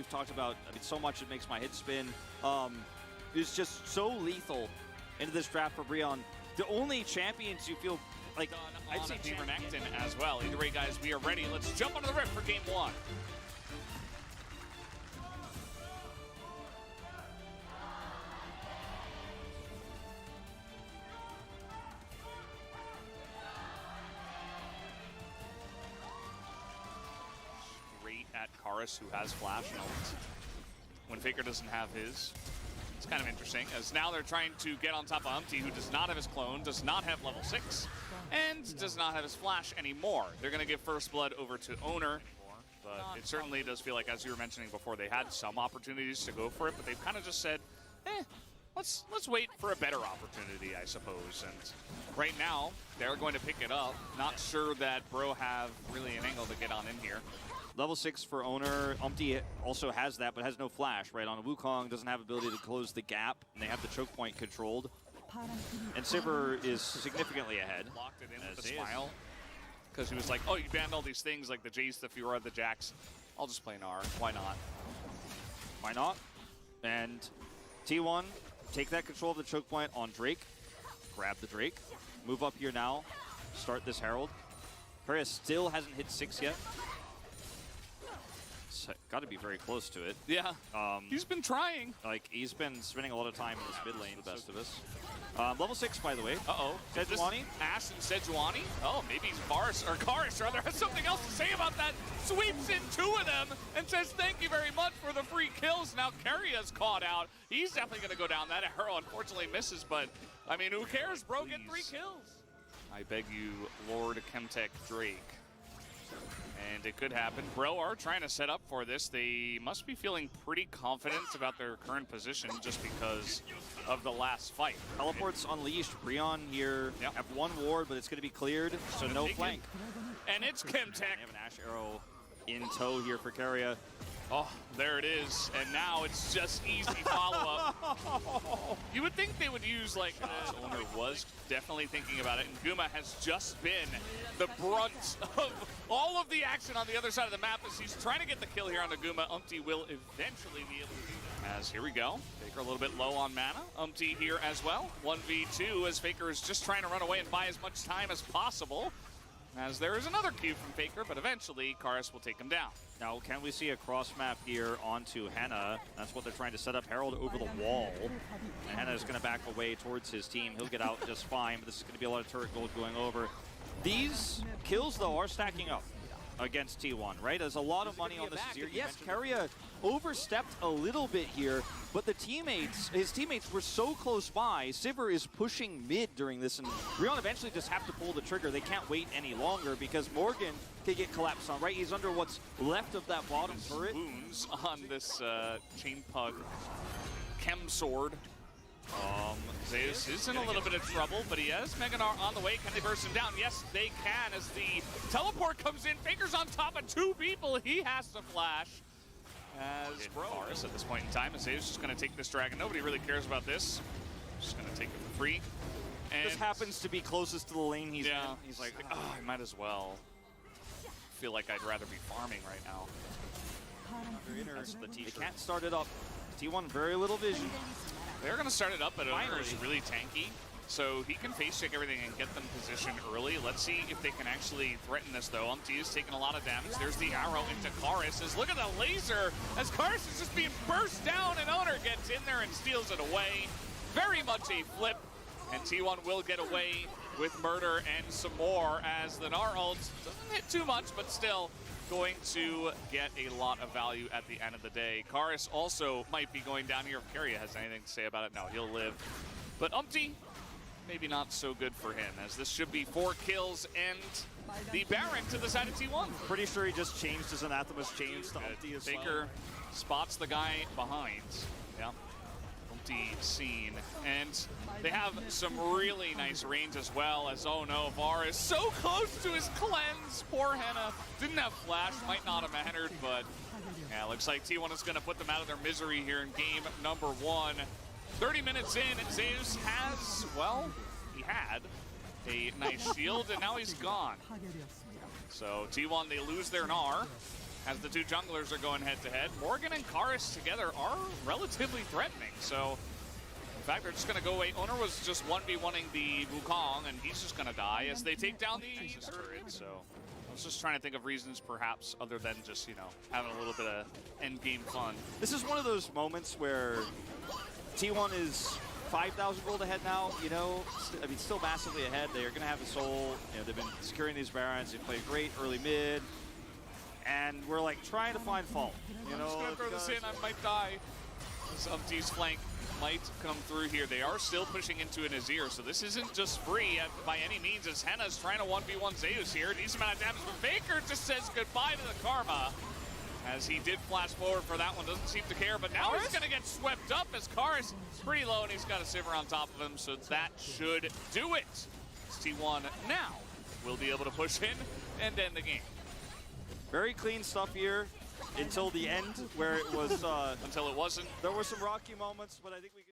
we've talked about, I mean, so much it makes my head spin, is just so lethal into this draft for Breon. The only champions you feel like, I'd say Beavernectin as well. Either way, guys, we are ready. Let's jump onto the rip for game one. Straight at Karis, who has flash notes when Faker doesn't have his. It's kind of interesting, as now they're trying to get on top of Umpty, who does not have his clone, does not have level 6, and does not have his flash anymore. They're going to give first blood over to Owner, but it certainly does feel like, as you were mentioning before, they had some opportunities to go for it, but they've kind of just said, let's wait for a better opportunity, I suppose. And right now, they're going to pick it up. Not sure that Bro have really an angle to get on in here. Level 6 for Owner. Umpty also has that, but has no flash, right? On Wukong, doesn't have ability to close the gap, and they have the choke point controlled. And Sivir is significantly ahead. Locked it in with a smile, because he was like, oh, you banned all these things like the Jace, the Fiora, the Jax. I'll just play Gnar. Why not? Why not? And T1, take that control of the choke point on Drake. Grab the Drake. Move up here now. Start this Herald. Keria still hasn't hit 6 yet. Got to be very close to it. Yeah, he's been trying. Like, he's been spending a lot of time in this mid lane, the best of us. Level 6, by the way. Uh-oh. Sejuani? Ash and Sejuani? Oh, maybe Karis rather has something else to say about that. Sweeps in 2 of them and says thank you very much for the free kills. Now Keria's caught out. He's definitely going to go down. That arrow unfortunately misses, but, I mean, who cares, bro? Get 3 kills. I beg you, Lord Chemtech Drake. And it could happen. Bro are trying to set up for this. They must be feeling pretty confident about their current position just because of the last fight. Teleports unleashed. Breon here have 1 ward, but it's going to be cleared, so no flank. And it's Chemtech. They have an Ash arrow in tow here for Keria. Oh, there it is. And now it's just easy follow-up. You would think they would use, like, Owner was definitely thinking about it, and Guma has just been the brunt of all of the action on the other side of the map as he's trying to get the kill here on the Guma. Umpty will eventually be able to do that. As here we go. Faker a little bit low on mana. Umpty here as well. 1v2 as Faker is just trying to run away and buy as much time as possible. As there is another Q from Faker, but eventually Karis will take him down. Now, can we see a cross map here onto Henna? That's what they're trying to set up. Herald over the wall. And Henna is going to back away towards his team. He'll get out just fine, but this is going to be a lot of turret gold going over. These kills, though, are stacking up against T1, right? There's a lot of money on this here. Yes, Keria overstepped a little bit here, but his teammates were so close by. Sivir is pushing mid during this, and Breon eventually just have to pull the trigger. They can't wait any longer because Morgan can get collapsed on, right? He's under what's left of that bottom turret. Wounds on this chain pug chem sword. Zeus is in a little bit of trouble, but he has Mega Gnar on the way. Can they burst him down? Yes, they can as the teleport comes in. Faker's on top of 2 people. He has to flash. As Karis at this point in time, Zeus is just going to take this dragon. Nobody really cares about this. Just going to take it for free. And this happens to be closest to the lane he's in. He's like, oh, I might as well. Feel like I'd rather be farming right now. That's the They can't start it up. T1 very little vision. They're going to start it up, but Owner is really tanky, so he can face check everything and get them positioned early. Let's see if they can actually threaten this, though. Umpty is taking a lot of damage. There's the arrow into Karis. Look at the laser as Karis is just being burst down, and Owner gets in there and steals it away. Very much a flip, and T1 will get away with murder and some more as the Gnar ult doesn't hit too much, but still going to get a lot of value at the end of the day. Karis also might be going down here if Keria has anything to say about it. No, he'll live. But Umpty, maybe not so good for him, as this should be 4 kills and the Baron to the side of T1. Pretty sure he just changed his Anathema's chains to Umpty as Faker spots the guy behind. Yeah. Umpty seen. And they have some really nice range as well, as oh no, Var is so close to his cleanse. Poor Henna didn't have flash, might not have mattered, but yeah, looks like T1 is going to put them out of their misery here in game number 1. 30 minutes in, Zeus has, well, he had a nice shield, and now he's gone. So T1, they lose their Gnar. as the two junglers are going head-to-head. Morgan and Karis together are relatively threatening, so in fact, they're just going to go away. Owner was just 1v1ing the Wukong, and he's just going to die as they take down the turret, so I was just trying to think of reasons, perhaps, other than just, you know, having a little bit of end-game fun. This is one of those moments where T1 is 5,000 gold ahead now, you know, I mean, still massively ahead. They are going to have the soul. You know, they've been securing these Barons. They play great early mid. And we're, like, trying to find fault. You know, I'm just going to throw this in. I might die. This Umpty's flank might come through here. They are still pushing into an Azir, so this isn't just free by any means, as Henna's trying to 1v1 Zeus here. Decent amount of damage, but Baker just says goodbye to the Karma, as he did flash forward for that one. Doesn't seem to care, but now he's going to get swept up as Karis is pretty low, and he's got a Sivir on top of him, so that should do it. T1 now will be able to push in and end the game. Very clean stuff here until the end, where it was... until it wasn't. There were some rocky moments, but I think we could...